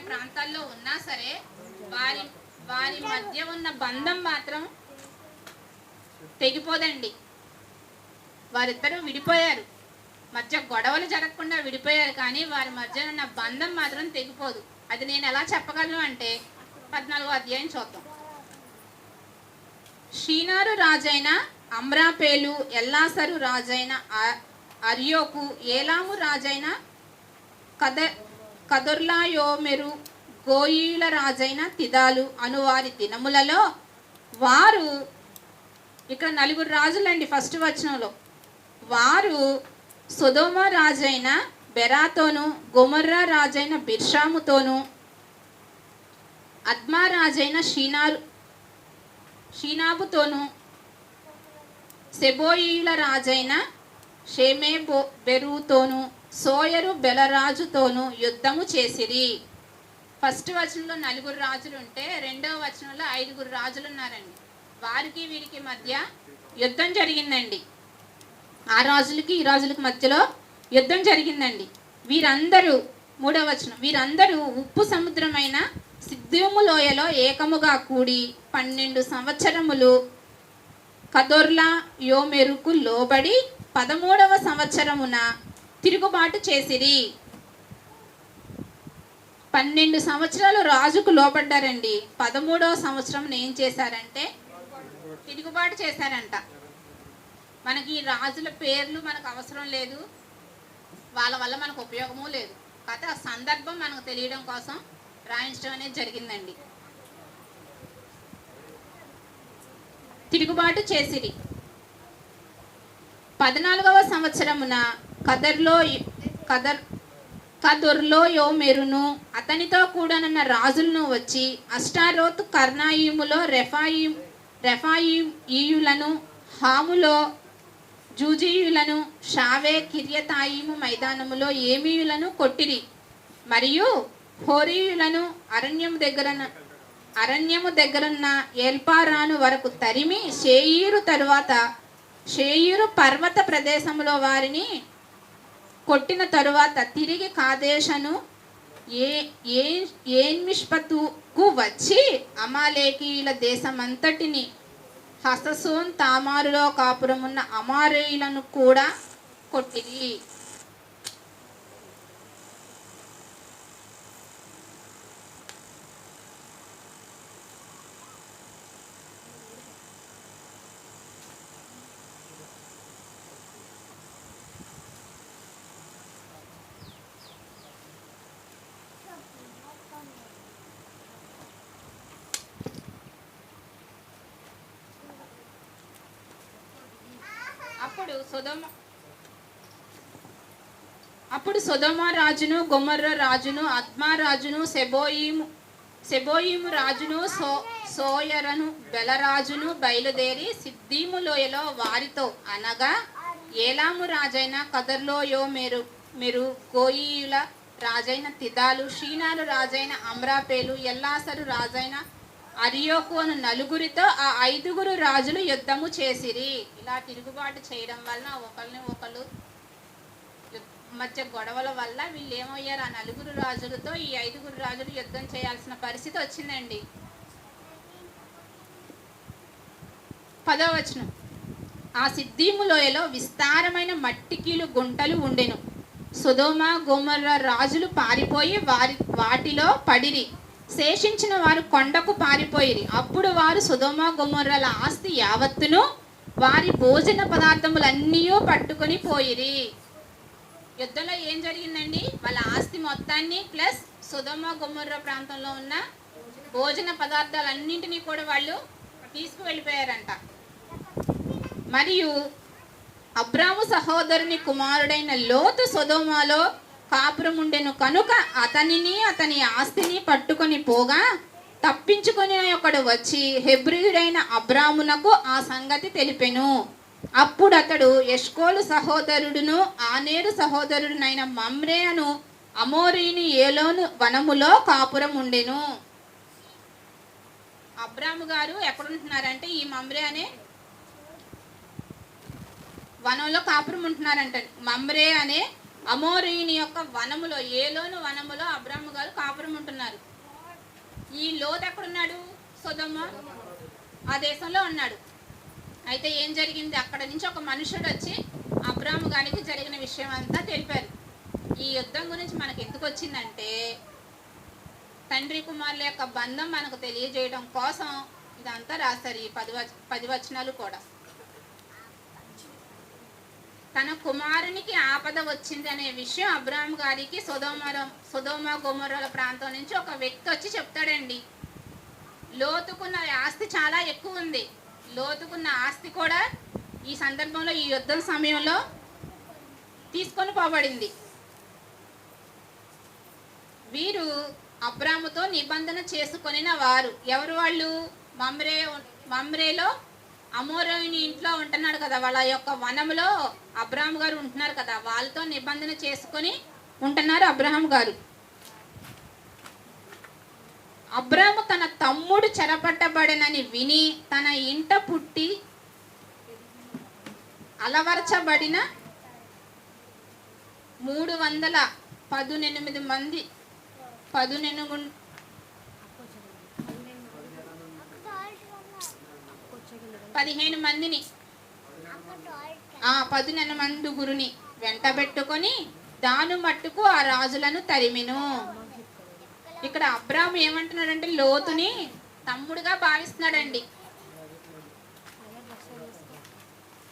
ప్రాంతాల్లో ఉన్నా సరే వారి వారి మధ్య ఉన్న బంధం మాత్రం తెగిపోదండి. వారిద్దరూ విడిపోయారు, మధ్య గొడవలు జరగకుండా విడిపోయారు, కానీ వారి మధ్య ఉన్న బంధం మాత్రం తెగిపోదు. అది నేను ఎలా చెప్పగలను అంటే 14వ అధ్యాయం చూద్దాం. షీనారు రాజైన అమ్రాపేలు, ఎల్లాసరు రాజైన అర్యోకు, ఏలాము రాజైన కదొర్లాయోమెరు, గోయీల రాజైన తిదాలు అనువారి దినములలో వారు, ఇక్కడ 4 రాజులండి ఫస్ట్ వచనంలో, వారు సొదొమ రాజైన బెరాతోను, గొమొర్రా రాజైన బిర్షాముతోను, అద్మా రాజైన షీనాబుతోను, సెబోయిల రాజైన షేమెబెరుతోను, సోయరు బెలరాజుతోను యుద్ధము చేసిరి. ఫస్ట్ వచనంలో 4 రాజులు ఉంటే రెండవ వచనంలో 5 రాజులు ఉన్నారండి. వారికి వీరికి మధ్య యుద్ధం జరిగిందండి. ఆ రాజులకి ఈ రాజులకి మధ్యలో యుద్ధం జరిగిందండి. వీరందరూ, 3వ వచనం, వీరందరూ ఉప్పు సముద్రమైన సిద్దీము లోయలో ఏకముగా కూడి 12 సంవత్సరములు కదొర్లాయోమెరుకు లోబడి 13వ సంవత్సరమున తిరుగుబాటు చేసిరి. 12 సంవత్సరాలు రాజుకు లోబడ్డారండి. 13వ సంవత్సరం ఏం చేశారంటే తిరుగుబాటు చేశారంట. మనకి ఈ రాజుల పేర్లు మనకు అవసరం లేదు, వాళ్ళ వల్ల మనకు ఉపయోగము లేదు, కాకపోతే ఆ సందర్భం మనకు తెలియడం కోసం రాయించడం అనేది జరిగిందండి. తిరుగుబాటు చేసిరి. 14వ సంవత్సరమున కదొర్లాయోమెరును అతనితో కూడానున్న రాజులను వచ్చి అష్టారోతు కర్నాయిములో రెఫాయియులను, హాములో జూజీయులను, షావే కిర్యతాయిము మైదానములో ఏమీయులను కొట్టిరి. మరియు హోరీయులను అరణ్యము దగ్గరున్న ఎల్పారాను వరకు తరిమి షేయీరు తరువాత షేయీరు పర్వత ప్రదేశంలో వారిని కొట్టిన తరువాత తిరిగి కాదేశను ఏన్మిష్పతుకు వచ్చి అమాలేకీయుల దేశమంతటిని, హససోన్ తామారులో కాపురమున్న అమారేయులను కూడా కొట్టిరి. అప్పుడు సొదొమ రాజును, గొమొర్రా రాజును, అద్మా రాజును, సెబోయిము రాజును, సోయరను బెలరాజును బయలుదేరి సిద్దీము లోయలో వారితో, అనగా ఏలాము రాజైన కదొర్లాయోమెరు, గోయీయుల రాజైన తిదాలు, షీనారు రాజైన అమ్రాపేలు, ఎల్లాసరు రాజైన అర్యోకు అను 4గురితో ఆ 5గురు రాజులు యుద్ధము చేసిరి. ఇలా తిరుగుబాటు చేయడం వలన ఒకరిని ఒకరు మధ్య గొడవల వల్ల వీళ్ళు ఏమయ్యారు, ఆ 4 రాజులతో ఈ 5గురు రాజులు యుద్ధం చేయాల్సిన పరిస్థితి వచ్చిందండి. 10వ వచనం, ఆ సిద్దీము లోయలో విస్తారమైన మట్టికీలు గుంటలు ఉండెను. సొదొమ గొమొర్రా రాజులు పారిపోయి వాటిలో పడిరి. శేషించిన వారు కొండకు పారిపోయిరి. అప్పుడు వారు సొదొమ గొమొర్రాల ఆస్తి యావత్తును, వారి భోజన పదార్థములన్నీ పట్టుకొని పోయిరి. యుద్ధంలో ఏం జరిగిందండి, వాళ్ళ ఆస్తి మొత్తాన్ని ప్లస్ సొదొమ గొమొర్రా ప్రాంతంలో ఉన్న భోజన పదార్థాలన్నింటినీ కూడా వాళ్ళు తీసుకువెళ్ళిపోయారంట. మరియు అబ్రాము సహోదరుని కుమారుడైన లోతు సొదొమలో కాపురముండెను కనుక అతనిని అతని ఆస్తిని పట్టుకొని పోగా తప్పించుకొని ఒకడు వచ్చి హెబ్రీయుడైన అబ్రామునకు ఆ సంగతి తెలిపెను. అప్పుడు అతడు ఎష్కోలు సహోదరుడును ఆనేరు సహోదరుడునైన మమ్రే అను అమోరీని ఏలోను వనములో కాపురం ఉండెను. అబ్రాము గారు ఎక్కడుంటున్నారంటే ఈ మమ్రే అనే వనంలో కాపురం ఉంటున్నారంట. మమ్రే అనే అమోరీయుని యొక్క వనములో, ఏలోను వనములో అబ్రాము గారు కాపురం ఉంటున్నారు. ఈ లోతు ఎక్కడున్నాడు? సొదొమ ఆ దేశంలో ఉన్నాడు. అయితే ఏం జరిగింది? అక్కడ నుంచి ఒక మనుషుడు వచ్చి అబ్రాము గారికి జరిగిన విషయం అంతా తెలిపారు. ఈ యుద్ధం గురించి మనకు ఎందుకు వచ్చిందంటే, తండ్రి కుమారుల యొక్క బంధం మనకు తెలియజేయడం కోసం ఇదంతా రాశారు. ఈ 10 వచనాలు కూడా. తన కుమారునికి ఆపద వచ్చింది అనే విషయం అబ్రాము గారికి సొదొమ గొమొర్రాల ప్రాంతం నుంచి ఒక వ్యక్తి వచ్చి చెప్తాడండి. లోతుకున్న ఆస్తి చాలా ఎక్కువ ఉంది. లోతుకున్న ఆస్తి కూడా ఈ సందర్భంలో, ఈ యుద్ధం సమయంలో తీసుకొని పోబడింది. వీరు అబ్రాముతో నిబంధన చేసుకొనిన వారు. ఎవరు వాళ్ళు? మమ్రేలో అమోరీయుని ఇంట్లో ఉంటున్నాడు కదా, వాళ్ళ యొక్క వనములో అబ్రాము గారు ఉంటున్నారు కదా, వాళ్ళతో నిబంధన చేసుకొని ఉంటున్నారు అబ్రహాం గారు. అబ్రాము తన తమ్ముడు చెరపట్టబడనని విని తన ఇంట పుట్టి అలవర్చబడిన 318 మంది 15 మందిని 18 మందుగురుని వెంటబెట్టుకొని దాను మట్టుకు ఆ రాజులను తరిమిను. ఇక్కడ అబ్రాము ఏమంటున్నాడంటే, లోతుని తమ్ముడుగా భావిస్తున్నాడండి.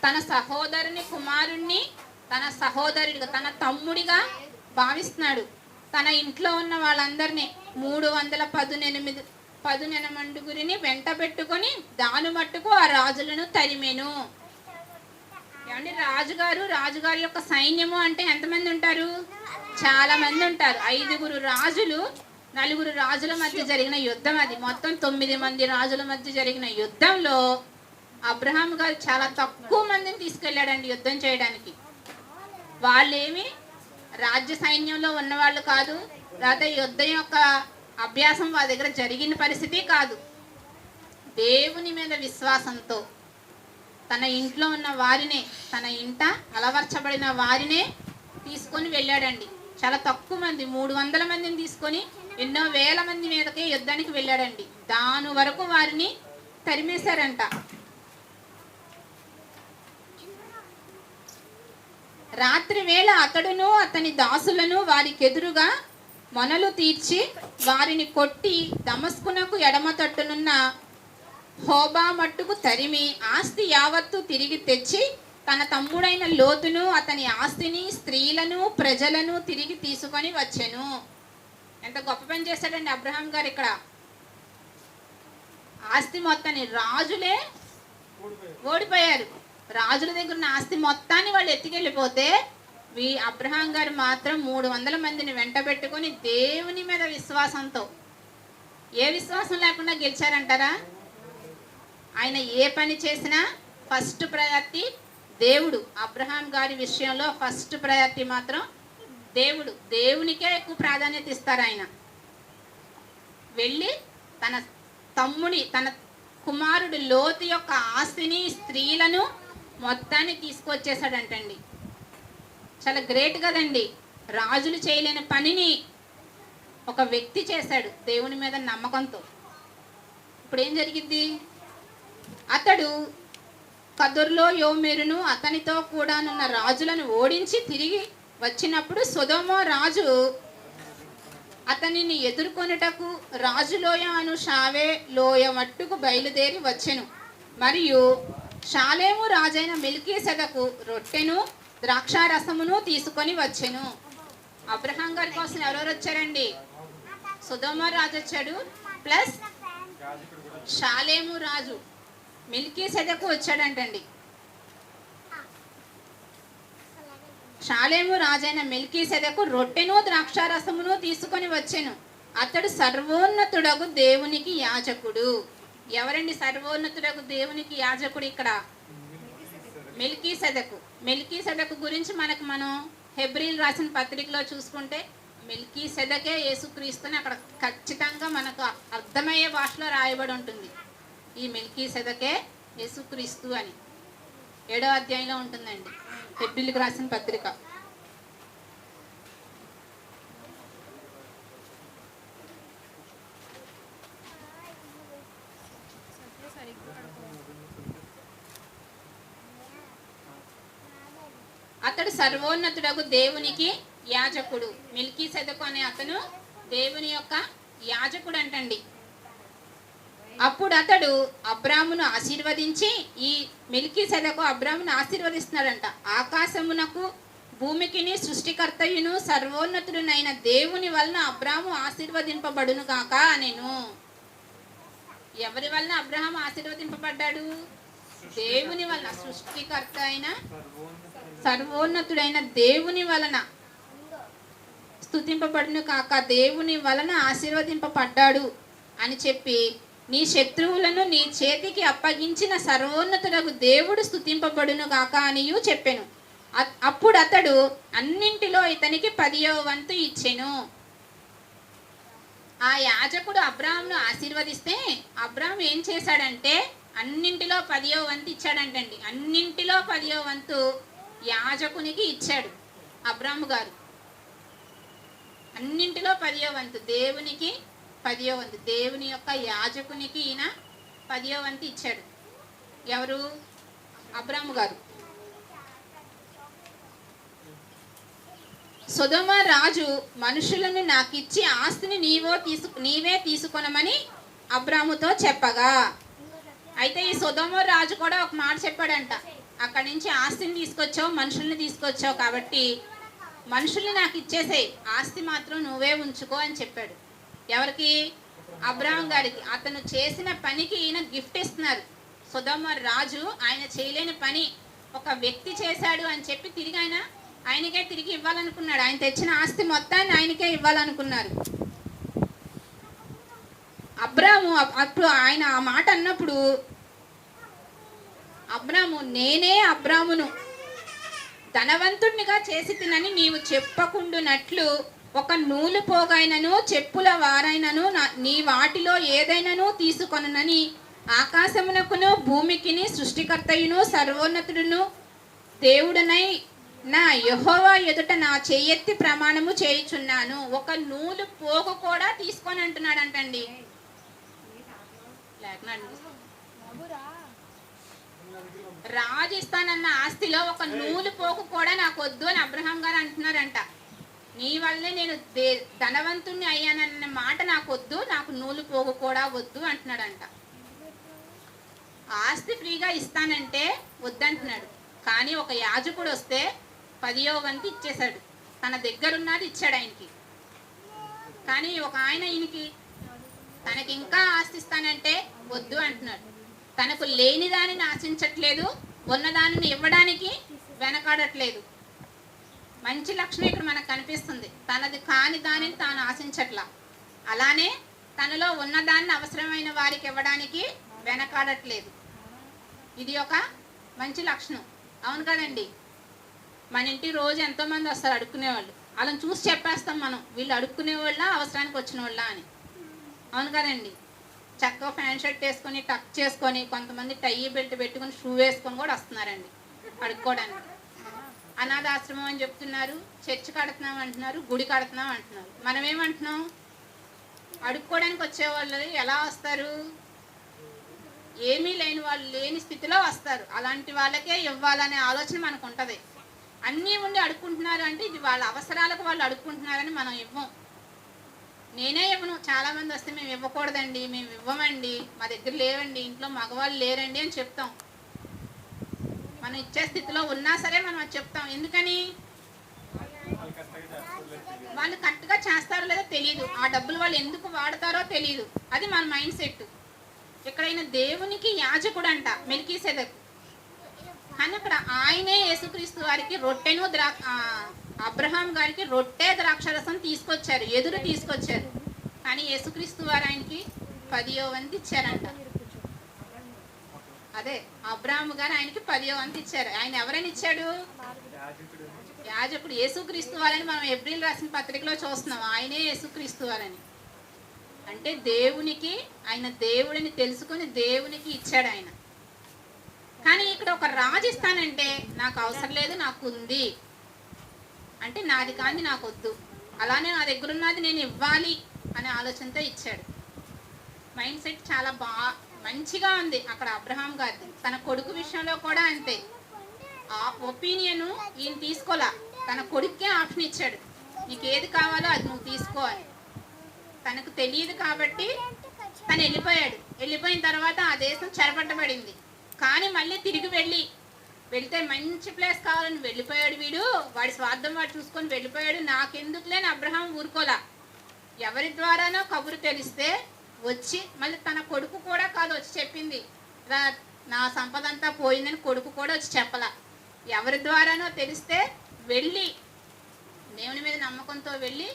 తన సహోదరుని కుమారుణ్ణి తన సహోదరుడిగా, తన తమ్ముడిగా భావిస్తున్నాడు. తన ఇంట్లో ఉన్న వాళ్ళందరినీ 318 మండుగురిని వెంట పెట్టుకొని దాని మట్టుకు ఆ రాజులను తరిమెను. ఏమండి, రాజుగారి యొక్క సైన్యము అంటే ఎంతమంది ఉంటారు? చాలా మంది ఉంటారు. 5 రాజులు, 4 రాజుల మధ్య జరిగిన యుద్ధం అది. మొత్తం 9 మంది రాజుల మధ్య జరిగిన యుద్ధంలో అబ్రహాం గారు చాలా తక్కువ మందిని తీసుకెళ్ళాడండి యుద్ధం చేయడానికి. వాళ్ళేమి రాజ్య సైన్యంలో ఉన్నవాళ్ళు కాదు, లేదా యుద్ధం యొక్క అభ్యాసం వాళ్ళ దగ్గర జరిగిన పరిస్థితి కాదు. దేవుని మీద విశ్వాసంతో తన ఇంట్లో ఉన్న వారినే, తన ఇంట అలవర్చబడిన వారినే తీసుకొని వెళ్ళాడండి. చాలా తక్కువ మంది, 300 మందిని తీసుకొని ఎన్నో వేల మంది మీదకే యుద్ధానికి వెళ్ళాడండి. దాని వరకు వారిని తరిమేశారంట. రాత్రి వేళ అతడును అతని దాసులను వారికెదురుగా మొనలు తీర్చి వారిని కొట్టి దమస్కునకు ఎడమ తట్టునున్న హోబా మట్టుకు తరిమి ఆస్తి యావత్తు తిరిగి తెచ్చి తన తమ్ముడైన లోతును అతని ఆస్తిని స్త్రీలను ప్రజలను తిరిగి తీసుకొని వచ్చెను. ఎంత గొప్ప పని చేశాడండి అబ్రహాం గారు ఇక్కడ. ఆస్తి మొత్తాన్ని, రాజులే ఓడిపోయారు, రాజుల దగ్గర ఉన్న ఆస్తి మొత్తాన్ని వాళ్ళు ఎత్తుకెళ్ళిపోతే అబ్రహాం గారు మాత్రం 300 మందిని వెంట పెట్టుకొని దేవుని మీద విశ్వాసంతో, ఏ విశ్వాసం లేకుండా గెలిచారంటారా? ఆయన ఏ పని చేసినా ఫస్ట్ ప్రయారిటీ దేవుడు. అబ్రహాం గారి విషయంలో ఫస్ట్ ప్రయారిటీ మాత్రం దేవుడు. దేవునికే ఎక్కువ ప్రాధాన్యత ఇస్తారు ఆయన. వెళ్ళి తన కుమారుడు లోతు యొక్క ఆస్తిని స్త్రీలను మొత్తాన్ని తీసుకొచ్చేసాడంటండి. చాలా గ్రేట్ కదండి. రాజులు చేయలేని పనిని ఒక వ్యక్తి చేశాడు దేవుని మీద నమ్మకంతో. ఇప్పుడు ఏం జరిగింది? అతడు కదొర్లో యోమెరును అతనితో కూడానున్న రాజులను ఓడించి తిరిగి వచ్చినప్పుడు సొదొమ రాజు అతనిని ఎదుర్కొనుటకు రాజులోయ అను షావే లోయ మట్టుకు బయలుదేరి వచ్చెను. మరియు షాలేము రాజైన మెల్కీసెదకు రొట్టెను ద్రాక్షారసమును తీసుకొని వచ్చెను. అబ్రహాం గారి కోసం ఎవరెవరు వచ్చారండి? సొదొమ రాజు వచ్చాడు, ప్లస్ షాలేము రాజు మెల్కీసెదకు వచ్చాడంటండి. షాలేము రాజైన మెల్కీసెదకు రొట్టెను ద్రాక్షారసమును తీసుకొని వచ్చెను. అతడు సర్వోన్నతుడగు దేవునికి యాజకుడు. ఎవరండి సర్వోన్నతుడగు దేవునికి యాజకుడు? ఇక్కడ మెల్కీసెదకు. మెల్కీసెదకు గురించి మనం హెబ్రీలు రాసిన పత్రికలో చూసుకుంటే మెల్కీసెదకే యేసుక్రీస్తుని అక్కడ ఖచ్చితంగా మనకు అర్థమయ్యే భాషలో రాయబడి ఉంటుంది. ఈ మెల్కీసెదకే యేసుక్రీస్తు అని 7వ అధ్యాయంలో ఉంటుందండి హెబ్రీలకు రాసిన పత్రిక. అతడు సర్వోన్నతుడగు దేవునికి యాజకుడు. మెల్కీసెదెకు అనే అతను దేవుని యొక్క యాజకుడు అంటండి. అప్పుడు అతడు అబ్రామును ఆశీర్వదించి, ఈ మెల్కీసెదెకు అబ్రామును ఆశీర్వదిస్తున్నాడంట. ఆకాశమునకు భూమికిని సృష్టికర్తయును సర్వోన్నతుడునైన దేవుని వలన అబ్రాము ఆశీర్వదింపబడును గాక అనెను. ఎవరి వలన అబ్రహాము ఆశీర్వదింపబడ్డాడు? దేవుని వలన. సృష్టికర్త అయిన సర్వోన్నతుడైన దేవుని వలన స్తుతింపబడును కాక, దేవుని వలన ఆశీర్వదింపబడ్డాడు అని చెప్పి, నీ శత్రువులను నీ చేతికి అప్పగించిన సర్వోన్నతుడగు దేవుడు స్తుతింపబడును గాక అనియు చెప్పెను. అప్పుడు అతడు అన్నింటిలో ఇతనికి 10వ వంతు ఇచ్చెను. ఆ యాజకుడు అబ్రాహామును ఆశీర్వదిస్తే అబ్రాహాము ఏం చేశాడంటే అన్నింటిలో 10వ వంతు ఇచ్చాడంటండి. అన్నింటిలో 10వ వంతు యాజకునికి ఇచ్చాడు అబ్రాహాము గారు. అన్నింటిలో 10వ వంతు దేవునికి 10వ వంతు, దేవుని యొక్క యాజకునికి ఈయన 10వ వంతు ఇచ్చాడు. ఎవరు? అబ్రాహాము గారు. సొదొమ రాజు మనుషులను నాకిచ్చి ఆస్తిని నీవే తీసుకొనమని అబ్రాముతో చెప్పగా, అయితే ఈ సొదొమ రాజు కూడా ఒక మాట చెప్పాడంట, అక్కడి నుంచి ఆస్తిని తీసుకొచ్చావు, మనుషుల్ని తీసుకొచ్చావు, కాబట్టి మనుషుల్ని నాకు ఇచ్చేసేయి, ఆస్తి మాత్రం నువ్వే ఉంచుకో అని చెప్పాడు. ఎవరికి? అబ్రాహం గారికి. అతను చేసిన పనికి ఈయన గిఫ్ట్ ఇస్తున్నారు. సొదొమ రాజు ఆయన చేయలేని పని ఒక వ్యక్తి చేశాడు అని చెప్పి తిరిగి ఆయనకే తిరిగి ఇవ్వాలనుకున్నాడు. ఆయన తెచ్చిన ఆస్తి మొత్తాన్ని ఆయనకే ఇవ్వాలనుకున్నారు. అబ్రాము అప్పుడు ఆయన ఆ మాట అన్నప్పుడు అబ్రాము, నేనే అబ్రామును ధనవంతుడినిగా చేసి తినని నీవు చెప్పకుండునట్లు ఒక నూలు పోగైనను చెప్పుల వారైనను నీ వాటిలో ఏదైనాను తీసుకొనని ఆకాశమునకును భూమికిని సృష్టికర్తయును సర్వోన్నతుడును దేవుడనై నా యెహోవా ఎదుట నా చెయ్యెత్తి ప్రమాణము చేయుచున్నాను. ఒక నూలు పోగు కూడా తీసుకొని అంటున్నాడంటండి. రాజు ఇస్తానన్న ఆస్తిలో ఒక నూలు పోగు కూడా నాకు వద్దు అని అబ్రహాం గారు అంటున్నారంట. నీ వల్లే నేను ధనవంతుణ్ణి అయ్యానన్న మాట నాకు వద్దు, నాకు నూలు పోగు కూడా వద్దు అంటున్నాడంట. ఆస్తి ఫ్రీగా ఇస్తానంటే వద్దంటున్నాడు. కానీ ఒక యాజకుడు వస్తే 10వ వంతు ఇచ్చేశాడు. తన దగ్గరున్నది ఇచ్చాడు ఆయనకి. కానీ ఒక ఆయన ఈయనకి తనకి ఇంకా ఆస్తిస్తానంటే వద్దు అంటున్నాడు. తనకు లేని దానిని ఆశించట్లేదు, ఉన్నదానిని ఇవ్వడానికి వెనకాడట్లేదు. మంచి లక్షణం ఇక్కడ మనకు కనిపిస్తుంది. తనది కాని దానిని తాను ఆశించట్లా, అలానే తనలో ఉన్నదాన్ని అవసరమైన వారికి ఇవ్వడానికి వెనకాడట్లేదు. ఇది ఒక మంచి లక్షణం, అవును కదండి? మన ఇంటి రోజు ఎంతోమంది వస్తారు అడుక్కునేవాళ్ళు. వాళ్ళని చూసి చెప్పేస్తాం మనం, వీళ్ళు అడుక్కునే వాళ్ళ అవసరానికి వచ్చిన వాళ్ళ అని. అవును కదండి? చక్కగా ప్యాంట్ షర్ట్ వేసుకొని టక్ చేసుకొని, కొంతమంది టై బెల్ట్ పెట్టుకొని షూ వేసుకొని కూడా వస్తున్నారండి అడుక్కోవడానికి. అనాథాశ్రమం అని చెప్తున్నారు, చర్చి కడుతున్నాం అంటున్నారు, గుడి కడుతున్నాం అంటున్నారు. మనం ఏమంటున్నాం? అడుక్కోవడానికి వచ్చేవాళ్ళు ఎలా వస్తారు? ఏమీ లేని వాళ్ళు లేని స్థితిలో వస్తారు. అలాంటి వాళ్ళకే ఇవ్వాలనే ఆలోచన మనకు ఉంటుంది. అన్నీ ఉండి అడుక్కుంటున్నారు అంటే ఇది వాళ్ళ అవసరాలకు వాళ్ళు అడుక్కుంటున్నారని మనం ఇవ్వం. నేనే ఇవ్వను. చాలామంది వస్తే మేము ఇవ్వకూడదండి, మేము ఇవ్వమండి, మా దగ్గర లేవండి, ఇంట్లో మగవాళ్ళు లేరండి అని చెప్తాం. మనం ఇచ్చే స్థితిలో ఉన్నా సరే మనం అది చెప్తాం. ఎందుకని? వాళ్ళు కరెక్ట్గా చేస్తారో లేదో తెలియదు, ఆ డబ్బులు వాళ్ళు ఎందుకు వాడతారో తెలియదు. అది మన మైండ్ సెట్. ఎక్కడైనా దేవునికి యాజకుడు అంట మెల్కీసెదెకు, కానీ అక్కడ ఆయనే యేసుక్రీస్తు వారికి రొట్టెను అబ్రహాం గారికి రొట్టె ద్రాక్షరసం తీసుకొచ్చారు, ఎదురు తీసుకొచ్చారు. కానీ యేసుక్రీస్తు వారు ఆయనకి 10వ వంతు ఇచ్చారంట. అదే అబ్రహాం గారు ఆయనకి 10వ వంతు ఇచ్చారు. ఆయన ఎవరైనా ఇచ్చాడు? యాజకుడు. యేసుక్రీస్తు వారని మనం ఏప్రిల్ రాసిన పత్రికలో చూస్తున్నాం, ఆయనే యేసుక్రీస్తు వారని. అంటే దేవునికి, ఆయన దేవుడిని తెలుసుకొని దేవునికి ఇచ్చాడు ఆయన. కానీ ఇక్కడ ఒక రాజు ఇస్తానంటే నాకు అవసరం లేదు, నాకు ఉంది అంటే నాది కాంది నాకు వద్దు, అలానే నా దగ్గర ఉన్నది నేను ఇవ్వాలి అనే ఆలోచనతో ఇచ్చాడు. మైండ్ సెట్ చాలా మంచిగా ఉంది అక్కడ అబ్రహాం గారిది. తన కొడుకు విషయంలో కూడా అంతే. ఆ ఒపీనియన్ ఈయన తీసుకోలే, తన కొడుక్కే ఆప్షన్ ఇచ్చాడు, నీకు ఏది కావాలో అది నువ్వు తీసుకో అని. తనకు తెలియదు కాబట్టి తను వెళ్ళిపోయాడు. వెళ్ళిపోయిన తర్వాత ఆ దేశం చెరపట్టబడింది. కానీ మళ్ళీ తిరిగి వెళ్తే మంచి ప్లేస్ కావాలని వెళ్ళిపోయాడు వీడు. వాడి స్వార్థం వాడు చూసుకొని వెళ్ళిపోయాడు. నాకెందుకులేని అబ్రహాం ఊరుకోలా. ఎవరి ద్వారానో కబురు తెలిస్తే వచ్చి, మళ్ళీ తన కొడుకు కూడా కాదు వచ్చి చెప్పింది, నా సంపద అంతా పోయిందని కొడుకు కూడా వచ్చి చెప్పలా. ఎవరి ద్వారానో తెలిస్తే వెళ్ళి దేవుని మీద నమ్మకంతో వెళ్ళి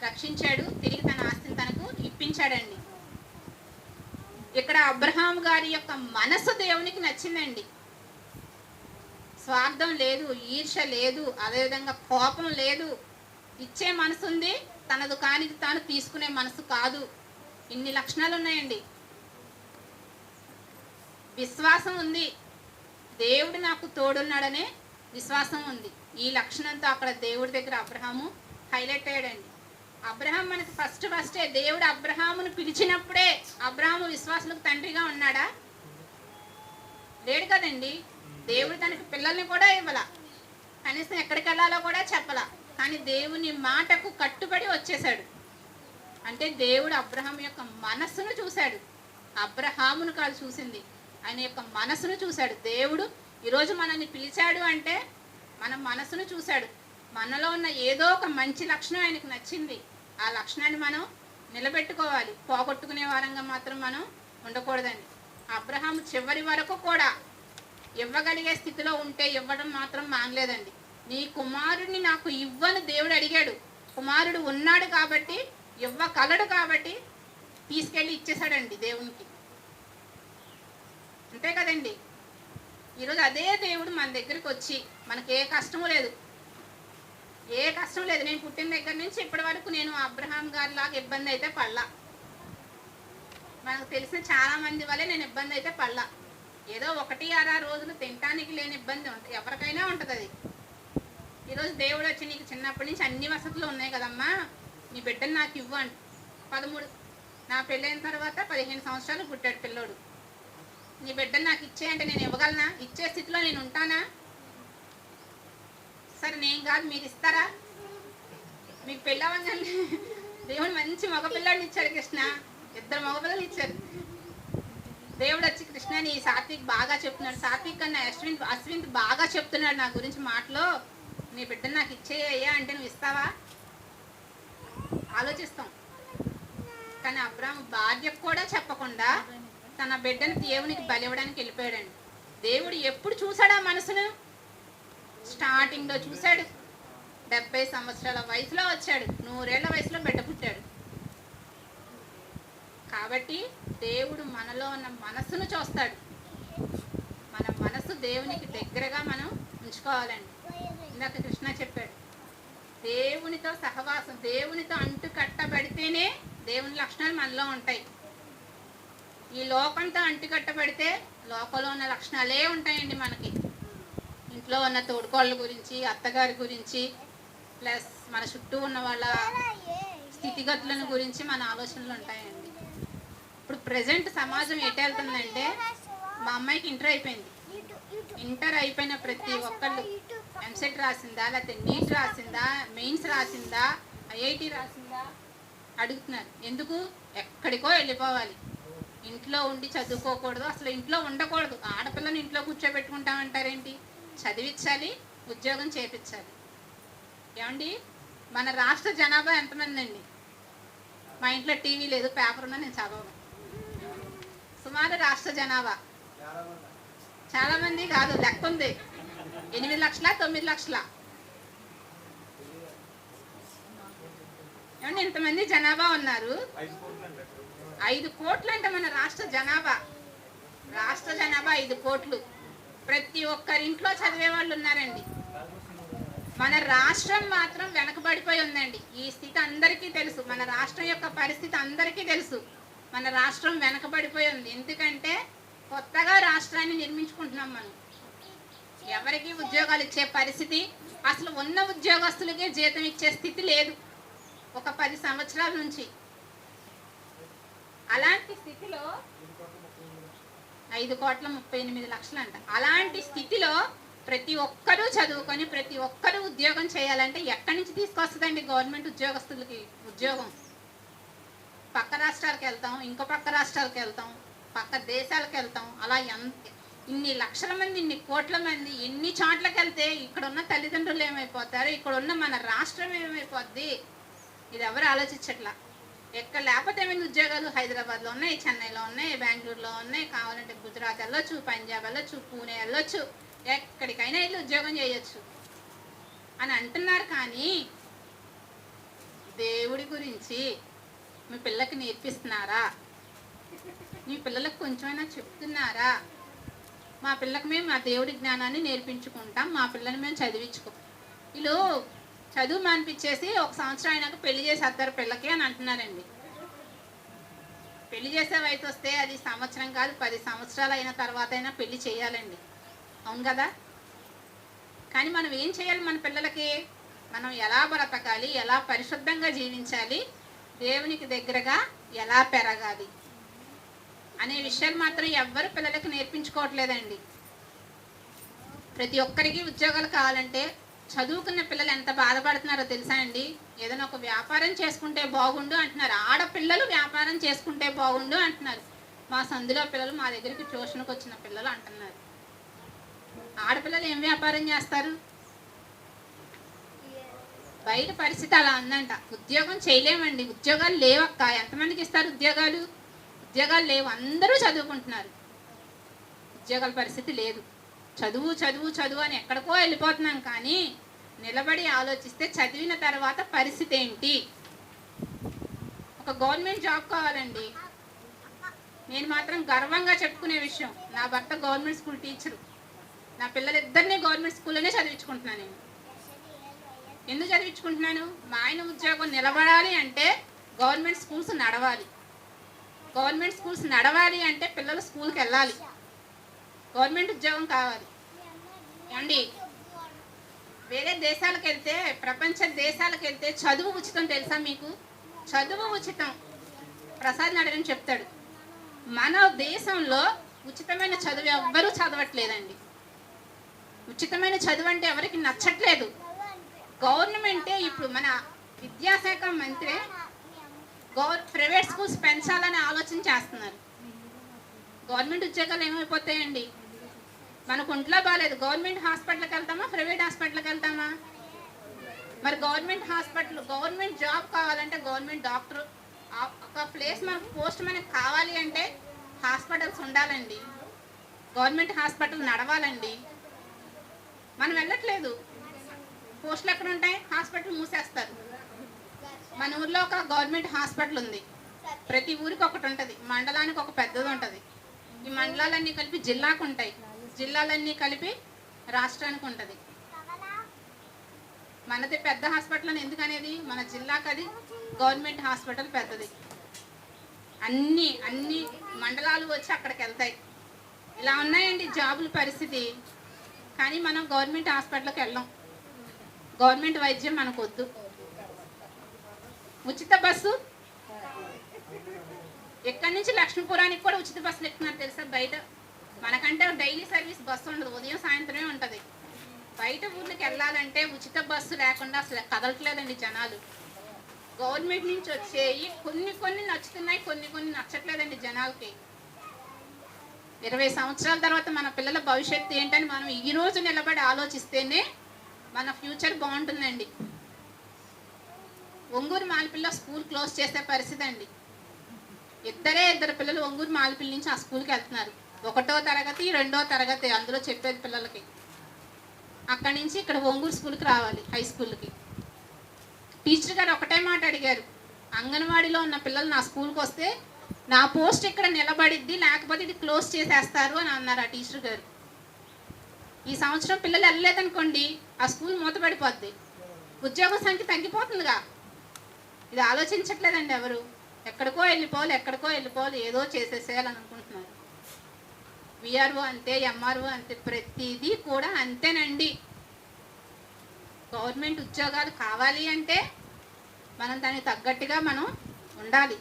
రక్షించాడు. తిరిగి తన ఆస్తిని తనకు ఇప్పించాడండి. ఇక్కడ అబ్రహాం గారి యొక్క మనసు దేవునికి నచ్చిందండి. స్వార్థం లేదు, ఈర్ష లేదు, అదేవిధంగా కోపం లేదు. ఇచ్చే మనసు ఉంది, తనదు కానిది తాను తీసుకునే మనసు కాదు. ఇన్ని లక్షణాలు ఉన్నాయండి. విశ్వాసం ఉంది, దేవుడు నాకు తోడున్నాడనే విశ్వాసం ఉంది. ఈ లక్షణంతో అక్కడ దేవుడి దగ్గర అబ్రహాము హైలైట్ అయ్యాడండి. అబ్రహాం మనకి ఫస్టే దేవుడు అబ్రహామును పిలిచినప్పుడే అబ్రహాము విశ్వాసులకు తండ్రిగా ఉన్నాడా? లేడు కదండి. దేవుడు తనకి పిల్లల్ని కూడా ఇవ్వాల, కనీసం ఎక్కడికి వెళ్ళాలో కూడా చెప్పలా. కానీ దేవుని మాటకు కట్టుబడి వచ్చేసాడు. అంటే దేవుడు అబ్రహాం యొక్క మనస్సును చూశాడు. అబ్రహామును కాదు చూసింది, ఆయన యొక్క మనసును చూశాడు. దేవుడు ఈరోజు మనల్ని పిలిచాడు అంటే మన మనసును చూశాడు. మనలో ఉన్న ఏదో ఒక మంచి లక్షణం ఆయనకు నచ్చింది. ఆ లక్షణాన్ని మనం నిలబెట్టుకోవాలి. పోగొట్టుకునే వారంగా మాత్రం మనం ఉండకూడదండి. అబ్రహాము చివరి వరకు కూడా ఇవ్వగలిగే స్థితిలో ఉంటే ఇవ్వడం మాత్రం మానలేదండి. నీ కుమారుడిని నాకు ఇవ్వను దేవుడు అడిగాడు. కుమారుడు ఉన్నాడు కాబట్టి, ఇవ్వగలడు కాబట్టి తీసుకెళ్ళి ఇచ్చేసాడండి దేవునికి. అంతే కదండి. ఈరోజు అదే దేవుడు మన దగ్గరికి వచ్చి, మనకి ఏ కష్టము లేదు, నేను పుట్టిన దగ్గర నుంచి ఇప్పటి వరకు నేను అబ్రహాం గారి లాగా ఇబ్బంది అయితే పడలా. మనకు తెలిసిన చాలా మంది వల్లే నేను ఇబ్బంది అయితే పడలా. ఏదో 1-6 రోజులు తినటానికి లేని ఇబ్బంది ఉంటుంది, ఎవరికైనా ఉంటుంది అది. ఈరోజు దేవుడు వచ్చి, నీకు చిన్నప్పటి నుంచి అన్ని వసతులు ఉన్నాయి కదమ్మా, నీ బిడ్డను నాకు ఇవ్వు అంట. 13 నా పెళ్ళైన తర్వాత 15 సంవత్సరాలు పుట్టాడు పిల్లోడు. నీ బిడ్డను నాకు ఇచ్చేయంటే నేను ఇవ్వగలనా? ఇచ్చే స్థితిలో నేను ఉంటానా? సరే నేను కాదు, మీరు ఇస్తారా? మీకు పెళ్ళవగానే దేవుడు మంచి మగపిల్లాడిని ఇచ్చాడు. కృష్ణ 2 మగపిల్లలు ఇచ్చారు. దేవుడు వచ్చి, కృష్ణ నీ సాత్విక్ బాగా చెప్తున్నాడు, సాత్విక్ కన్నా అశ్విన్ బాగా చెప్తున్నాడు నా గురించి మాటలో, నీ బిడ్డను నాకు ఇచ్చేయ్యా అంటే నువ్వు ఇస్తావా? ఆలోచిస్తాం. కానీ అబ్రాహాం భార్యకు కూడా చెప్పకుండా తన బిడ్డను దేవునికి బలి ఇవ్వడానికి వెళ్ళిపోయాడండి. దేవుడు ఎప్పుడు చూశాడు ఆ మనసును? స్టార్టింగ్లో చూశాడు. 70 సంవత్సరాల వయసులో వచ్చాడు, 100 ఏళ్ల వయసులో బిడ్డ పుట్టాడు. కాబట్టి దేవుడు మనలో ఉన్న మనసును చూస్తాడు. మన మనసు దేవునికి దగ్గరగా మనం ఉంచుకోవాలండి. ఇందాక కృష్ణ చెప్పాడు, దేవునితో సహవాసం, దేవునితో అంటు కట్టబడితేనే దేవుని లక్షణాలు మనలో ఉంటాయి. ఈ లోకంతో అంటు కట్టబడితే లోకంలో ఉన్న లక్షణాలే ఉంటాయండి మనకి. ఇంట్లో ఉన్న తోడుకోళ్ళ గురించి, అత్తగారి గురించి, ప్లస్ మన చుట్టూ ఉన్న వాళ్ళ స్థితిగతులను గురించి మన ఆలోచనలు ఉంటాయండి. ఇప్పుడు ప్రజెంట్ సమాజం ఎటు వెళ్తుందంటే, మా అమ్మాయికి ఇంటర్ అయిపోయింది, ఇంటర్ అయిపోయిన ప్రతి ఒక్కళ్ళు ఎంసెట్ రాసిందా, లేకపోతే నీట్ రాసిందా, మెయిన్స్ రాసిందా, ఐఐటి రాసిందా అడుగుతున్నారు. ఎందుకు? ఎక్కడికో వెళ్ళిపోవాలి, ఇంట్లో ఉండి చదువుకోకూడదు, అసలు ఇంట్లో ఉండకూడదు. ఆడపిల్లని ఇంట్లో కూర్చోబెట్టుకుంటామంటారేంటి? చదివించాలి, ఉద్యోగం చేపించాలి. ఏమండి, మన రాష్ట్ర జనాభా ఎంతమంది అండి? మా ఇంట్లో టీవీ లేదు, పేపర్ ఉన్నా నేను చదవను. సుమారు రాష్ట్ర జనాభా చాలా మంది కాదు, లెక్క ఉంది, 8 లక్షల 9 లక్షల. ఏమండి, ఇంతమంది జనాభా ఉన్నారు. 5 కోట్లు అంటే మన రాష్ట్ర జనాభా. 5 కోట్లు. ప్రతి ఒక్కరింట్లో చదివే వాళ్ళు ఉన్నారండి. మన రాష్ట్రం మాత్రం వెనకబడిపోయి ఉందండి. ఈ స్థితి అందరికీ తెలుసు. మన రాష్ట్రం యొక్క పరిస్థితి అందరికీ తెలుసు. మన రాష్ట్రం వెనకబడిపోయి ఉంది. ఎందుకంటే కొత్తగా రాష్ట్రాన్ని నిర్మించుకుంటున్నాం మనం. ఎవరికి ఉద్యోగాలు ఇచ్చే పరిస్థితి, అసలు ఉన్న ఉద్యోగస్తులకే జీతం ఇచ్చే స్థితి లేదు ఒక 10 సంవత్సరాల నుంచి. అలాంటి స్థితిలో 5,38,00,000 అంట. అలాంటి స్థితిలో ప్రతి ఒక్కరూ చదువుకొని ప్రతి ఒక్కరూ ఉద్యోగం చేయాలంటే ఎక్కడి నుంచి తీసుకొస్తుందండి గవర్నమెంట్ ఉద్యోగస్తులకి ఉద్యోగం? పక్క రాష్ట్రాలకు వెళ్తాం, ఇంకో పక్క రాష్ట్రాలకు వెళ్తాం, పక్క దేశాలకు వెళ్తాం. అలా ఇన్ని లక్షల మంది, ఇన్ని కోట్ల మంది ఎన్ని చోట్లకి వెళ్తే ఇక్కడ ఉన్న తల్లిదండ్రులు ఏమైపోతారు, ఇక్కడ ఉన్న మన రాష్ట్రం ఏమైపోద్ది? ఇది ఎవరు ఆలోచించట్లా. ఎక్కడ లేకపోతే ఏమైనా ఉద్యోగాలు హైదరాబాద్లో ఉన్నాయి, చెన్నైలో ఉన్నాయి, బెంగళూరులో ఉన్నాయి, కావాలంటే గుజరాత్ వెళ్ళొచ్చు, పంజాబ్ వెళ్ళొచ్చు, పూణే వెళ్ళొచ్చు, ఎక్కడికైనా వెళ్ళి ఉద్యోగం చేయొచ్చు అని అంటున్నారు. కానీ దేవుడి గురించి మీ పిల్లకి నేర్పిస్తున్నారా? మీ పిల్లలకు కొంచెమైనా చెప్తున్నారా? మా పిల్లకి మేము మా దేవుడి జ్ఞానాన్ని నేర్పించుకుంటాం, మా పిల్లని మేము చదివించుకోం. వీళ్ళు చదువు మానిపించేసి 1 సంవత్సరం అయినాక పెళ్లి చేసేస్తారు పిల్లకి అని అంటున్నారండి. పెళ్లి చేసే వయసు వస్తే అది సంవత్సరం కాదు 10 సంవత్సరాలు అయిన తర్వాత అయినా పెళ్లి చేయాలండి. అవును కదా? కానీ మనం ఏం చేయాలి? మన పిల్లలకి మనం ఎలా బ్రతకాలి, ఎలా పరిశుద్ధంగా జీవించాలి, దేవునికి దగ్గరగా ఎలా పెరగాలి అనే విషయాలు మాత్రం ఎవ్వరు పిల్లలకి నేర్పించుకోవట్లేదండి. ప్రతి ఒక్కరికి ఉద్యోగాలు కావాలంటే చదువుకున్న పిల్లలు ఎంత బాధపడుతున్నారో తెలుసా అండి? ఏదైనా ఒక వ్యాపారం చేసుకుంటే బాగుండు అంటున్నారు. ఆడపిల్లలు వ్యాపారం చేసుకుంటే బాగుండు అంటున్నారు. మా సందులో పిల్లలు, మా దగ్గరికి ట్యూషన్కి వచ్చిన పిల్లలు అంటున్నారు. ఆడపిల్లలు ఏం వ్యాపారం చేస్తారు? బయట పరిస్థితి అలా ఉందంట. ఉద్యోగం చేయలేమండి, ఉద్యోగాలు లేవక్క. ఎంతమందికి ఇస్తారు ఉద్యోగాలు? ఉద్యోగాలు లేవు, అందరూ చదువుకుంటున్నారు. ఉద్యోగాల పరిస్థితి లేదు. చదువు చదువు చదువు అని ఎక్కడికో వెళ్ళిపోతున్నాం. కానీ నిలబడి ఆలోచిస్తే చదివిన తర్వాత పరిస్థితి ఏంటి? ఒక గవర్నమెంట్ జాబ్ కావాలండి. నేను మాత్రం గర్వంగా చెప్పుకునే విషయం, నా భర్త గవర్నమెంట్ స్కూల్ టీచరు. నా పిల్లలిద్దరినీ గవర్నమెంట్ స్కూల్లోనే చదివించుకుంటున్నాను. నేను ఎందుకు చదివించుకుంటున్నాను? మా ఆయన ఉద్యోగం నిలబడాలి అంటే గవర్నమెంట్ స్కూల్స్ నడవాలి. గవర్నమెంట్ స్కూల్స్ నడవాలి అంటే పిల్లలు స్కూల్కి వెళ్ళాలి. గవర్నమెంట్ ఉద్యోగం కావాలి అండి. వేరే దేశాలకు వెళ్తే, ప్రపంచ దేశాలకు వెళ్తే చదువు ఉచితం తెలుసా మీకు? చదువు ఉచితం. ప్రసాద్ అడగని చెప్తాడు. మన దేశంలో ఉచితమైన చదువు ఎవ్వరూ చదవట్లేదండి. ఉచితమైన చదువు అంటే ఎవరికి నచ్చట్లేదు. గవర్నమెంటే ఇప్పుడు మన విద్యాశాఖ మంత్రి ప్రైవేట్ స్కూల్స్ పెంచాలని ఆలోచన చేస్తున్నారు. గవర్నమెంట్ ఉద్యోగాలు ఏమైపోతాయండి? మనకు ఒంట్లో బాగాలేదు, గవర్నమెంట్ హాస్పిటల్కి వెళ్తామా, ప్రైవేట్ హాస్పిటల్కి వెళ్తామా? మరి గవర్నమెంట్ హాస్పిటల్, గవర్నమెంట్ జాబ్ కావాలంటే గవర్నమెంట్ డాక్టర్, ఒక ప్లేస్ మనకు పోస్ట్ మనకు కావాలి అంటే హాస్పిటల్స్ ఉండాలండి. గవర్నమెంట్ హాస్పిటల్ నడవాలండి. మనం వెళ్ళట్లేదు. పోస్టులు ఎక్కడ ఉంటాయి? హాస్పిటల్ మూసేస్తారు. మన ఊర్లో ఒక గవర్నమెంట్ హాస్పిటల్ ఉంది. ప్రతి ఊరికి ఒకటి ఉంటుంది, మండలానికి ఒక పెద్దది ఉంటుంది. ఈ మండలాలన్నీ కలిపి జిల్లాకు ఉంటాయి, జిల్లాలన్నీ కలిపి రాష్ట్రానికి ఉంటుంది. మనది పెద్ద హాస్పిటల్ అని ఎందుకు అనేది? మన జిల్లాకు అది గవర్నమెంట్ హాస్పిటల్ పెద్దది. అన్ని మండలాలు వచ్చి అక్కడికి వెళ్తాయి. ఇలా ఉన్నాయండి జాబుల పరిస్థితి. కానీ మనం గవర్నమెంట్ హాస్పిటల్కి వెళ్ళాం. గవర్నమెంట్ వైద్యం మనకు వద్దు. ఉచిత బస్సు, ఎక్కడి నుంచి లక్ష్మీపురానికి కూడా ఉచిత బస్సులు ఎక్కుతున్నారు తెలుసా? బయట మనకంటే డైలీ సర్వీస్ బస్సు ఉండదు, ఉదయం సాయంత్రమే ఉంటుంది. బయట ఊర్లకు వెళ్ళాలంటే ఉచిత బస్సు లేకుండా అసలు కదలట్లేదండి జనాలు. గవర్నమెంట్ నుంచి వచ్చేవి కొన్ని నచ్చుతున్నాయి, కొన్ని నచ్చట్లేదండి జనాలకి. 20 సంవత్సరాల తర్వాత మన పిల్లల భవిష్యత్తు ఏంటని మనం ఈరోజు నిలబడి ఆలోచిస్తేనే మన ఫ్యూచర్ బాగుంటుందండి. ఒంగూరు మాలపిల్ల స్కూల్ క్లోజ్ చేసే పరిస్థితి అండి. ఇద్దరు పిల్లలు ఒంగూరు మాలపిల్ల నుంచి ఆ స్కూల్కి వెళ్తున్నారు. 1వ తరగతి 2వ తరగతి అందులో చెప్పేది పిల్లలకి. అక్కడి నుంచి ఇక్కడ ఒంగూరు స్కూల్కి రావాలి, హై స్కూల్కి. టీచర్ గారు ఒకటే మాట అడిగారు, అంగన్వాడీలో ఉన్న పిల్లలు నా స్కూల్కి వస్తే నా పోస్ట్ ఇక్కడ నిలబడిద్ది, లేకపోతే ఇది క్లోజ్ చేసేస్తారు అని అన్నారు ఆ టీచర్ గారు. ఈ సంవత్సరం పిల్లలు వెళ్ళలేదనుకోండి, ఆ స్కూల్ మూతపడిపోద్ది, ఉద్యోగ సంఖ్య తగ్గిపోతుందిగా. ఇది ఆలోచించట్లేదండి ఎవరు. ఎక్కడికో వెళ్ళిపోవాలి, ఏదో చేసేసేయాలని అనుకుంటున్నారు. విఆర్ఓ అంతే, ఎంఆర్ఓ అంతే, ప్రతిదీ కూడా అంతేనండి. గవర్నమెంట్ ఉద్యోగాలు కావాలి అంటే మనం దానికి తగ్గట్టుగా మనం ఉండాలి.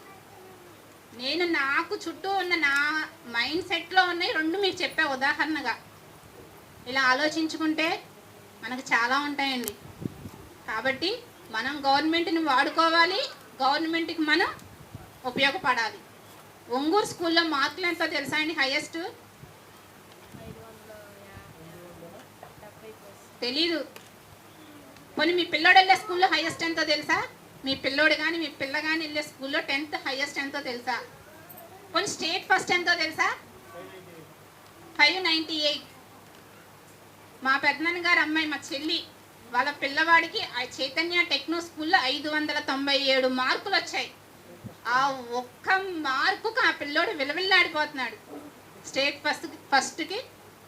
నేను నాకు చుట్టూ ఉన్న నా మైండ్ సెట్లో ఉన్నాయి 2 మీకు చెప్పా ఉదాహరణగా. ఇలా ఆలోచించుకుంటే మనకు చాలా ఉంటాయండి. కాబట్టి మనం గవర్నమెంట్ని వాడుకోవాలి, గవర్నమెంట్కి మనం ఉపయోగపడాలి. ఒంగూరు స్కూల్లో మార్కులు ఎంతో తెలుసా అండి? హైయెస్ట్ తెలీదు. పోనీ మీ పిల్లోడు వెళ్ళే స్కూల్లో హైయెస్ట్ ఎంతో తెలుసా? మీ పిల్లోడు కానీ మీ పిల్ల కానీ వెళ్ళే స్కూల్లో 10th హైయెస్ట్ ఎంతో తెలుసా? పోనీ స్టేట్ ఫస్ట్ ఎంతో తెలుసా? 598. మా పెద్దనాన్న గారు అమ్మాయి, మా చెల్లి వాళ్ళ పిల్లవాడికి చైతన్య టెక్నో స్కూల్లో 597 మార్కులు వచ్చాయి. ఆ ఒక్క మార్కుకు ఆ పిల్లోడు విలవిల్లాడిపోతున్నాడు. స్టేట్ ఫస్ట్కి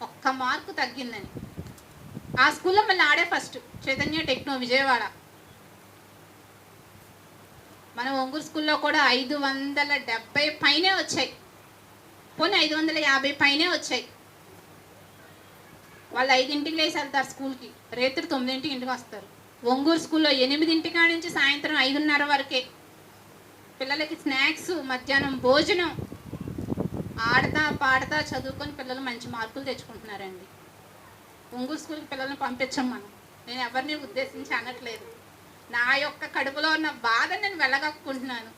ఒక్క మార్కు తగ్గిందని. ఆ స్కూల్లో మళ్ళీ ఆడే ఫస్ట్, చైతన్య టెక్నో విజయవాడ. మన ఒంగూరు స్కూల్లో కూడా 570 పైనే వచ్చాయి. పోనీ 550 పైనే వచ్చాయి. వాళ్ళు 5ంటికి లేచి వెళ్తారు స్కూల్కి, రేత్రి 9ంటికి ఇంటికి వస్తారు. ఒంగూరు స్కూల్లో 8ంటి కాడ నుంచి సాయంత్రం 5:30 వరకే. పిల్లలకి స్నాక్స్, మధ్యాహ్నం భోజనం, ఆడతా పాడతా చదువుకొని పిల్లలు మంచి మార్కులు తెచ్చుకుంటున్నారండి. ఒంగూరు స్కూల్కి పిల్లల్ని పంపించాం మనం. నేను ఎవరిని ఉద్దేశించి అనట్లేదు. నా యొక్క కడుపులో ఉన్న బాధ నేను వెళ్ళగక్కుంటున్నాను.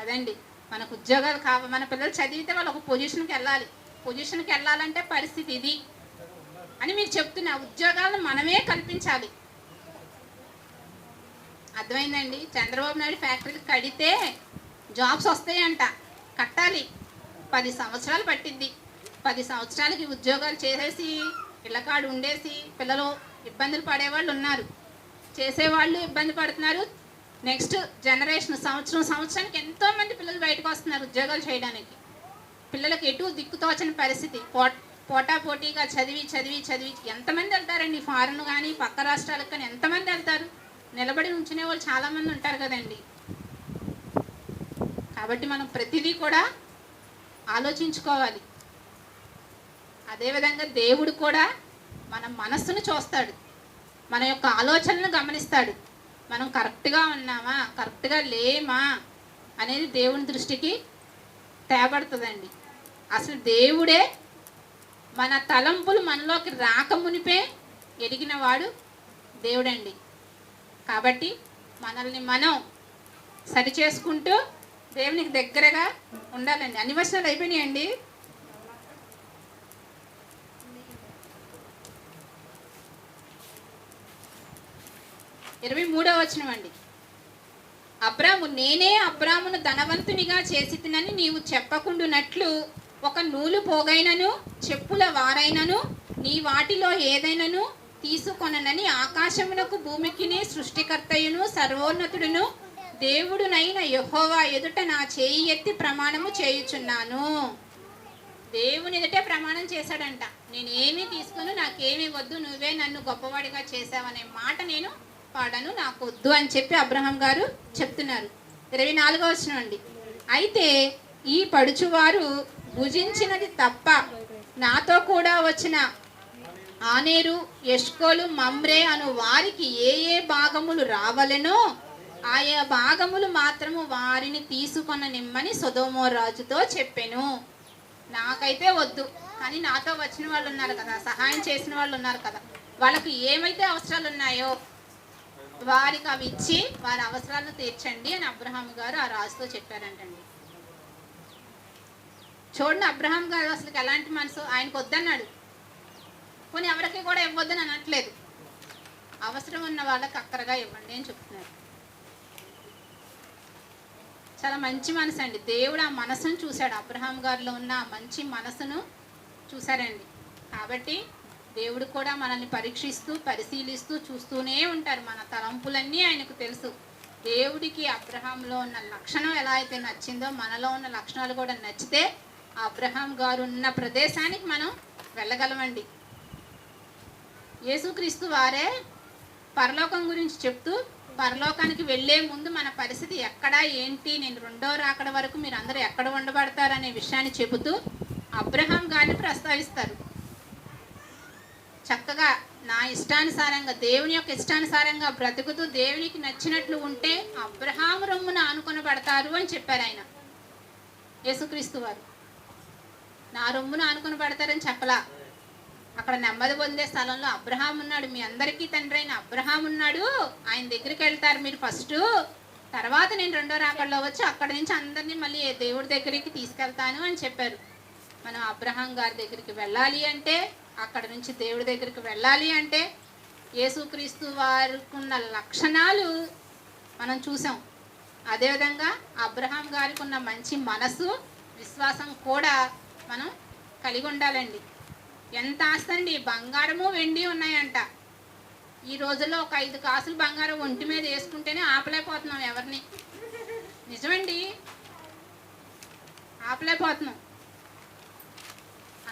అదండి, మనకు ఉద్యోగాలు కావాలి. మన పిల్లలు చదివితే వాళ్ళు ఒక పొజిషన్కి వెళ్ళాలి. పొజిషన్కి వెళ్ళాలంటే పరిస్థితి ఇది అని మీరు చెప్తున్నా. ఉద్యోగాలను మనమే కల్పించాలి. అర్థమైందండి? చంద్రబాబు నాయుడు ఫ్యాక్టరీకి కడితే జాబ్స్ వస్తాయంట. కట్టాలి, 10 సంవత్సరాలు పట్టిద్ది. 10 సంవత్సరాలకి ఉద్యోగాలు చేసేసి ఇళ్ళకాడు ఉండేసి పిల్లలు ఇబ్బందులు పడేవాళ్ళు ఉన్నారు, చేసేవాళ్ళు ఇబ్బంది పడుతున్నారు. నెక్స్ట్ జనరేషన్ సంవత్సరానికి ఎంతోమంది పిల్లలు బయటకు వస్తున్నారు ఉద్యోగాలు చేయడానికి. పిల్లలకి ఎటు దిక్కుతోచని పరిస్థితి. పోటాపోటీగా చదివి ఎంతమంది వెళ్తారండి? ఫారెన్ కానీ పక్క రాష్ట్రాలకు కానీ ఎంతమంది వెళ్తారు? నిలబడి ఉంచునే వాళ్ళు చాలామంది ఉంటారు కదండి. కాబట్టి మనం ప్రతిదీ కూడా ఆలోచించుకోవాలి. అదేవిధంగా దేవుడు కూడా మన మనస్సును చూస్తాడు, మన యొక్క ఆలోచనలను గమనిస్తాడు. మనం కరెక్ట్గా ఉన్నామా, కరెక్ట్గా లేమా అనేది దేవుని దృష్టికి తేబడుతుందండి. అసలు దేవుడే మన తలంపులు మనలోకి రాకమునిపే ఎరిగిన వాడు దేవుడండి. కాబట్టి మనల్ని మనం సరిచేసుకుంటూ దేవునికి దగ్గరగా ఉండాలండి. అన్ని వచనాలు అయిపోయినాయండి. ఇరవై 23వ వచనం అండి. అబ్రాము, నేనే అబ్రామును ధనవంతునిగా చేసితినని నీవు చెప్పకుండునట్లు ఒక నూలు పోగైనను చెప్పుల వారైనను నీ వాటిలో ఏదైనాను తీసుకొననని ఆకాశమునకు భూమికిని సృష్టికర్తయును సర్వోన్నతుడును దేవుడునైన యెహోవా ఎదుట నా చేయి ఎత్తి ప్రమాణము చేయుచున్నాను. దేవుని ఎదుటే ప్రమాణం చేశాడంట. నేనేమీ తీసుకొని నాకేమీ వద్దు, నువ్వే నన్ను గొప్పవాడిగా చేసావనే మాట నేను పాడను, నాకు వద్దు అని చెప్పి అబ్రహాం గారు చెప్తున్నారు. 24వ వచనం అండి. అయితే ఈ పడుచువారు భుజించినది తప్ప నాతో కూడా వచ్చిన ఆనేరు, ఎష్కోలు, మమ్రే అను వారికి ఏ ఏ భాగములు రావలెనో ఆయా భాగములు మాత్రము వారిని తీసుకొననిమ్మని సొదొమ రాజుతో చెప్పెను. నాకైతే వద్దు, కానీ నాతో వచ్చిన వాళ్ళు ఉన్నారు కదా, సహాయం చేసిన వాళ్ళు ఉన్నారు కదా, వాళ్ళకి ఏమైతే అవసరాలు ఉన్నాయో వారికి అవి ఇచ్చి వారి అవసరాలను తీర్చండి అని అబ్రహాం గారు ఆ రాజుతో చెప్పారంటండి. చూడండి, అబ్రహాం గారు అసలు ఎలాంటి మనసు. ఆయనకు వద్దన్నాడు, పోనీ ఎవరికి కూడా ఇవ్వద్దని అనట్లేదు. అవసరం ఉన్న వాళ్ళకి అక్కరగా ఇవ్వండి అని చెప్తున్నారు. చాలా మంచి మనసు అండి. దేవుడు ఆ మనసును చూశాడు. అబ్రహాం గారిలో ఉన్న ఆ మంచి మనసును చూశారండి. కాబట్టి దేవుడు కూడా మనల్ని పరీక్షిస్తూ పరిశీలిస్తూ చూస్తూనే ఉంటారు. మన తలంపులన్నీ ఆయనకు తెలుసు. దేవుడికి అబ్రహాంలో ఉన్న లక్షణం ఎలా అయితే నచ్చిందో మనలో ఉన్న లక్షణాలు కూడా నచ్చితే అబ్రహాం గారు ఉన్న ప్రదేశానికి మనం వెళ్ళగలమండి. యేసుక్రీస్తు వారే పరలోకం గురించి చెప్తూ పరలోకానికి వెళ్ళే ముందు మన పరిస్థితి ఎక్కడ ఏంటి, నేను 2వ రాకడ వరకు మీరు అందరూ ఎక్కడ ఉండబడతారనే విషయాన్ని చెబుతూ అబ్రహాం గారిని ప్రస్తావిస్తారు. చక్కగా నా ఇష్టానుసారంగా దేవుని యొక్క ఇష్టానుసారంగా బ్రతుకుతూ దేవునికి నచ్చినట్లు ఉంటే అబ్రహాము రొమ్మున ఆనుకొనబడతారు అని చెప్పారు ఆయన యేసుక్రీస్తు వారు. నా రొమ్మును ఆనుకుని పడతారని చెప్పలా. అక్కడ నెమ్మది పొందే స్థలంలో అబ్రహాం ఉన్నాడు, మీ అందరికీ తండ్రి అయిన అబ్రహాం ఉన్నాడు, ఆయన దగ్గరికి వెళ్తారు మీరు ఫస్ట్, తర్వాత నేను రెండో రాకడలో వచ్చి అక్కడి నుంచి అందరినీ మళ్ళీ దేవుడి దగ్గరికి తీసుకెళ్తాను అని చెప్పారు. మనం అబ్రహాం గారి దగ్గరికి వెళ్ళాలి అంటే, అక్కడ నుంచి దేవుడి దగ్గరికి వెళ్ళాలి అంటే యేసుక్రీస్తు వారికి ఉన్న లక్షణాలు మనం చూసాం. అదేవిధంగా అబ్రహాం గారికి ఉన్న మంచి మనసు, విశ్వాసం కూడా మనం కలిగి ఉండాలండి. ఎంత ఆస్తండి, బంగారము వెండి ఉన్నాయంట. ఈ రోజుల్లో ఒక 5 కాసులు బంగారం ఒంటి మీద వేసుకుంటేనే ఆపలేకపోతున్నాం ఎవరిని. నిజమండి, ఆపలేకపోతున్నాం.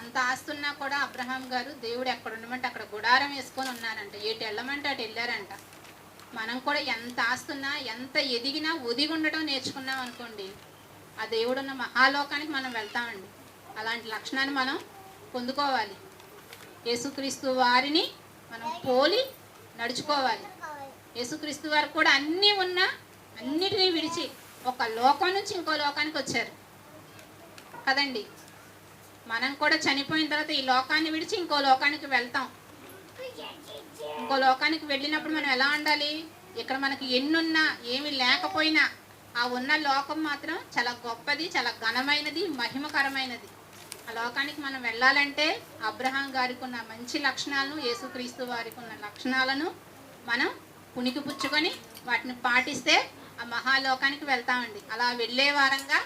అంత ఆస్తున్నా కూడా అబ్రహాం గారు దేవుడు ఎక్కడ ఉండమంటే అక్కడ గుడారం వేసుకొని ఉన్నారంట, ఎటు వెళ్ళమంటే అటు వెళ్ళారంట. మనం కూడా ఎంత ఆస్తున్నా, ఎంత ఎదిగినా ఒదిగి ఉండటం నేర్చుకున్నాం అనుకోండి, ఆ దేవుడున్న మహాలోకానికి మనం వెళ్తామండి. అలాంటి లక్షణాన్ని మనం పొందుకోవాలి. యేసుక్రీస్తు వారిని మనం పోలి నడుచుకోవాలి. యేసుక్రీస్తు వారు కూడా అన్నీ ఉన్నా అన్నిటినీ విడిచి ఒక లోకం నుంచి ఇంకో లోకానికి వచ్చారు కదండి. మనం కూడా చనిపోయిన తర్వాత ఈ లోకాన్ని విడిచి ఇంకో లోకానికి వెళ్తాం. ఇంకో లోకానికి వెళ్ళినప్పుడు మనం ఎలా ఉండాలి? ఇక్కడ మనకి ఎన్నున్నా ఏమి లేకపోయినా ఆ ఉన్న లోకం మాత్రం చాలా గొప్పది, చాలా ఘనమైనది, మహిమకరమైనది. ఆ లోకానికి మనం వెళ్ళాలంటే అబ్రహాం గారికి ఉన్న మంచి లక్షణాలను, యేసుక్రీస్తు వారికి ఉన్న లక్షణాలను మనం పుణికిపుచ్చుకొని వాటిని పాటిస్తే ఆ మహాలోకానికి వెళ్తామండి. అలా వెళ్ళే వారంగా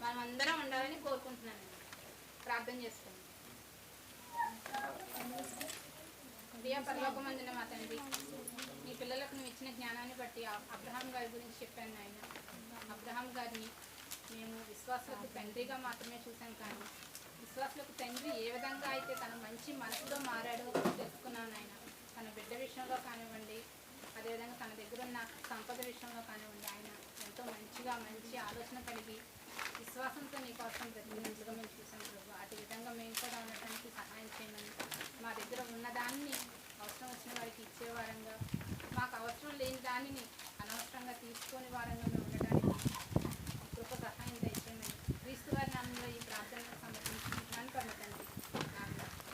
మనం అందరం ఉండాలని కోరుకుంటున్నాను. ప్రార్థన చేసుకోండి. ప్రియ పరలోకమందున మా తండ్రి, మీ పిల్లలకు నువ్వు ఇచ్చిన జ్ఞానాన్ని బట్టి అబ్రహాం గారి గురించి చెప్పాను నాయన. అబ్రహాం గారిని మేము విశ్వాసులకు తండ్రిగా మాత్రమే చూసాం, కానీ విశ్వాసులకు తండ్రి ఏ విధంగా అయితే తన మంచి మనసులో మారాడో తెలుసుకున్నాను ఆయన. తన బిడ్డ విషయంలో కానివ్వండి, అదేవిధంగా తన దగ్గర ఉన్న సంపద విషయంలో కానివ్వండి, ఆయన ఎంతో మంచి ఆలోచన కలిగి విశ్వాసంతో నీ కోసం బ్రతికినట్లుగా మేము చూసాం ప్రభు. అటు విధంగా మేము కూడా ఉండటానికి సహాయం చేయమని, మా దగ్గర ఉన్నదాన్ని అవసరం వచ్చిన వారికి ఇచ్చేవారంగా, మాకు అవసరం లేని దానిని అనవసరంగా తీసుకొని వారంగా